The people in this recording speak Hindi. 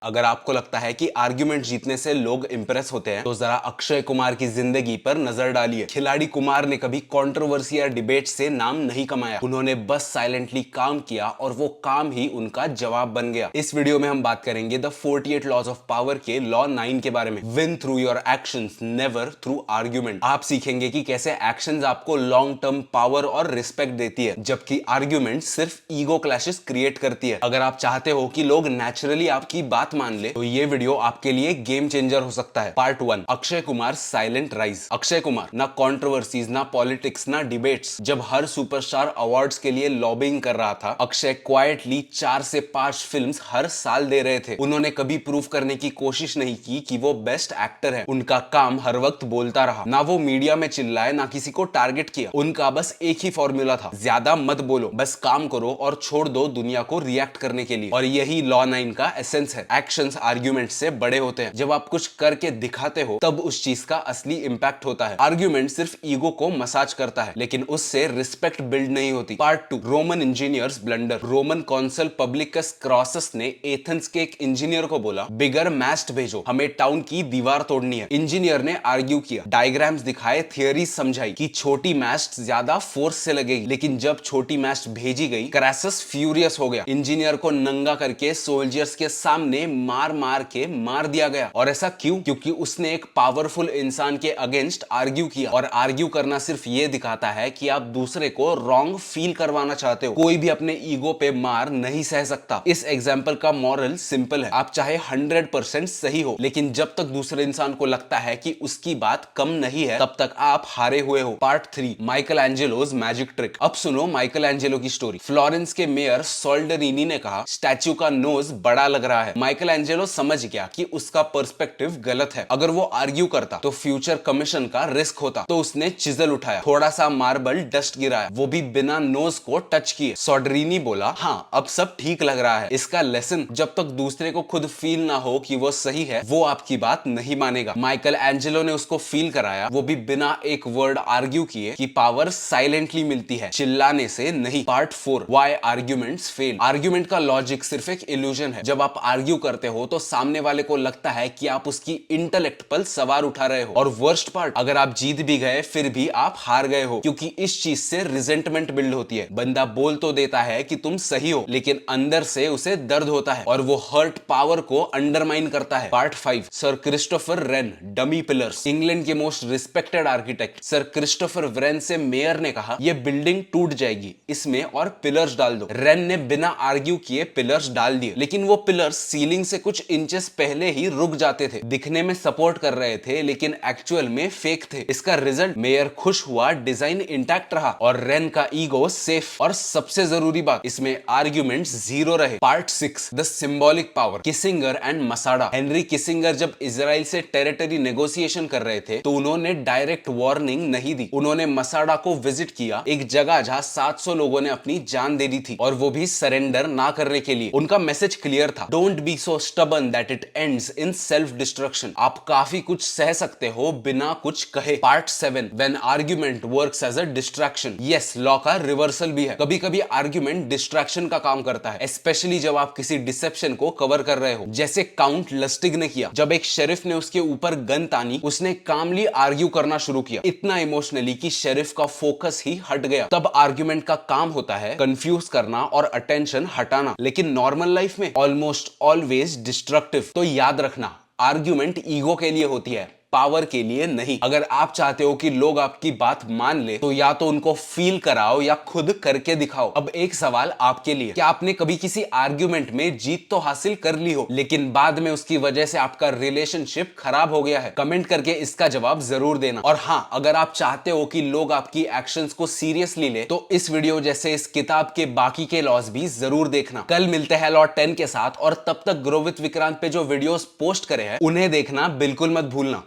अगर आपको लगता है कि आर्ग्यूमेंट जीतने से लोग इंप्रेस होते हैं तो जरा अक्षय कुमार की जिंदगी पर नजर डालिए। खिलाड़ी कुमार ने कभी कंट्रोवर्सी या डिबेट से नाम नहीं कमाया, उन्होंने बस साइलेंटली काम किया और वो काम ही उनका जवाब बन गया। इस वीडियो में हम बात करेंगे द 48 लॉज ऑफ पावर के लॉ 9 के बारे में। Win through your actions, never through argument. आप सीखेंगे कि कैसे एक्शंस आपको लॉन्ग टर्म पावर और रिस्पेक्ट देती है, जबकि आर्ग्यूमेंट सिर्फ ईगो क्लैशेस क्रिएट करती है। अगर आप चाहते हो कि लोग नेचुरली आपकी बात मान ले तो ये वीडियो आपके लिए गेम चेंजर हो सकता है। Part 1, Akshay Kumar silent rise. Akshay Kumar ना कंट्रोवर्सीज, ना पॉलिटिक्स, ना डिबेट्स। जब हर सुपरस्टार अवार्ड्स के लिए लॉबिंग कर रहा था, अक्षय क्वाइटली 4 से 5 फिल्म्स हर साल दे रहे थे। उन्होंने कभी प्रूव करने की कोशिश नहीं की कि वो बेस्ट एक्टर है। उनका काम हर वक्त बोलता रहा, ना वो मीडिया में चिल्लाए, ना किसी को टारगेट किया। उनका बस एक ही फॉर्मूला था, ज्यादा मत बोलो, बस काम करो और छोड़ दो दुनिया को रिएक्ट करने के लिए। और यही लॉ 9 का एसेंस है। एक्शंस आर्ग्यूमेंट से बड़े होते हैं। जब आप कुछ करके दिखाते हो तब उस चीज का असली इंपैक्ट होता है। आर्ग्यूमेंट सिर्फ ईगो को मसाज करता है, लेकिन उससे रिस्पेक्ट बिल्ड नहीं होती। Part 2, Roman engineers blunder. Roman consul Publicus Crassus ने एथेंस के एक इंजीनियर को बोला, बिगर मैस्ट भेजो, हमें टाउन की दीवार तोड़नी है। इंजीनियर ने आर्ग्यू किया, डायग्राम्स दिखाए, थियरी समझाई कि छोटी मैस्ट ज्यादा फोर्स से लगेगी। लेकिन जब छोटी मैस्ट भेजी गई, क्रैसस फ्यूरियस हो गया। इंजीनियर को नंगा करके सोल्जर्स के सामने मार मार के मार दिया गया। और ऐसा क्यों? क्योंकि उसने एक पावरफुल इंसान के अगेंस्ट आर्ग्यू किया। और आर्ग्यू करना सिर्फ ये दिखाता है कि आप दूसरे को रॉन्ग फील करवाना चाहते हो। कोई भी अपने ईगो पे मार नहीं सह सकता। इस एग्जाम्पल का मॉरल सिंपल है, आप चाहे 100% सही हो, लेकिन जब तक दूसरे इंसान को लगता है कि उसकी बात कम नहीं है, तब तक आप हारे हुए हो। Part 3, Michelangelo's magic trick. अब सुनो माइकल एंजेलो की स्टोरी। फ्लोरेंस के मेयर सोल्डरीनी ने कहा, स्टैच्यू का नोज बड़ा लग रहा है। माइकल एंजेलो समझ गया कि उसका पर्सपेक्टिव गलत है। अगर वो आर्ग्यू करता तो फ्यूचर कमीशन का रिस्क होता। तो उसने चिजल उठाया, थोड़ा सा मार्बल डस्ट गिराया, वो भी बिना नोज को टच किए। सोल्डरीनी बोला, हाँ अब सब ठीक लग रहा है। इसका लेसन, जब तक दूसरे को खुद फील ना हो कि वो सही है, वो आपकी बात नहीं मानेगा। माइकल एंजेलो ने उसको फील कराया, वो भी बिना एक वर्ड आर्ग्यू किए, कि पावर साइलेंटली मिलती है, चिल्लाने से नहीं। Part 4, why arguments fail. Argument का लॉजिक सिर्फ एक इल्यूजन है। जब आप आर्ग्यू करते हो तो सामने वाले को लगता है कि आप उसकी इंटेलेक्ट पर सवार उठा रहे हो। और वर्स्ट पार्ट, अगर आप जीत भी गए फिर भी आप हार गए हो, क्योंकि इस चीज से रिजेंटमेंट बिल्ड होती है। बंदा बोल तो देता है कि तुम सही हो, लेकिन अंदर से उसे दर्द होता है और वो हर्ट पावर को अंडरमाइन करता है। Part 5, sir Christopher Wren, dummy pillars. England के most respected architect sir Christopher Wren से मेयर ने कहा, यह बिल्डिंग टूट जाएगी, इसमें और पिलर्स डाल दो। रेन ने बिना आर्ग्यू किए पिलर्स डाल दिए, लेकिन वो पिलर्स सीलिंग से कुछ इंचेस पहले ही रुक जाते थे। दिखने में सपोर्ट कर रहे थे, लेकिन एक्चुअल में फेक थे। इसका रिजल्ट, मेयर खुश हुआ, डिजाइन इंटैक्ट रहा और रेन का ईगो सेफ। और सबसे जरूरी बात, इसमें आर्ग्यूमेंट्स जीरो रहे। Part 6, the symbolic power, Kissinger and Masada. Henry Kissinger जब इजराइल से टेरिटरी नेगोशिएशन कर रहे थे तो उन्होंने डायरेक्ट वार्निंग नहीं दी। उन्होंने मसाडा को विजिट किया, एक जगह जहां 700 लोगों ने अपनी जान दे दी थी, और वो भी सरेंडर ना करने के लिए। उनका मैसेज क्लियर था, don't be so stubborn that it ends in self destruction. आप काफी कुछ सह सकते हो बिना कुछ कहे। Part 7, when argument works as a distraction. Yes, law का रिवर्सल भी है। कभी कभी आर्ग्यूमेंट डिस्ट्रैक्शन का काम करता है, स्पेशली जब आप किसी डिसेप्शन को कवर कर रहे हो, जैसे काउंट लस्टिग ने किया। जब एक शेरिफ ने उसके ऊपर गन तानी, उसने कामली आर्ग्यू करना शुरू किया, इतना इमोशनली कि शेरिफ का फोकस ही हट गया। तब आर्ग्यूमेंट का काम होता है कंफ्यूज करना और अटेंशन हटाना, लेकिन नॉर्मल लाइफ में ऑलमोस्ट ऑलवेज डिस्ट्रक्टिव। तो याद रखना, आर्ग्यूमेंट ईगो के लिए होती है, पावर के लिए नहीं। अगर आप चाहते हो कि लोग आपकी बात मान ले तो या तो उनको फील कराओ या खुद करके दिखाओ। अब एक सवाल आपके लिए, क्या आपने कभी किसी आर्ग्यूमेंट में जीत तो हासिल कर ली हो, लेकिन बाद में उसकी वजह से आपका रिलेशनशिप खराब हो गया है? कमेंट करके इसका जवाब जरूर देना। और हाँ, अगर आप चाहते हो कि लोग आपकी एक्शंस को सीरियसली ले तो इस वीडियो जैसे इस किताब के बाकी के लॉज भी जरूर देखना। कल मिलते हैं लॉ 10 के साथ, और तब तक ग्रो विद विक्रांत पे जो वीडियोस पोस्ट करे हैं उन्हें देखना बिल्कुल मत भूलना।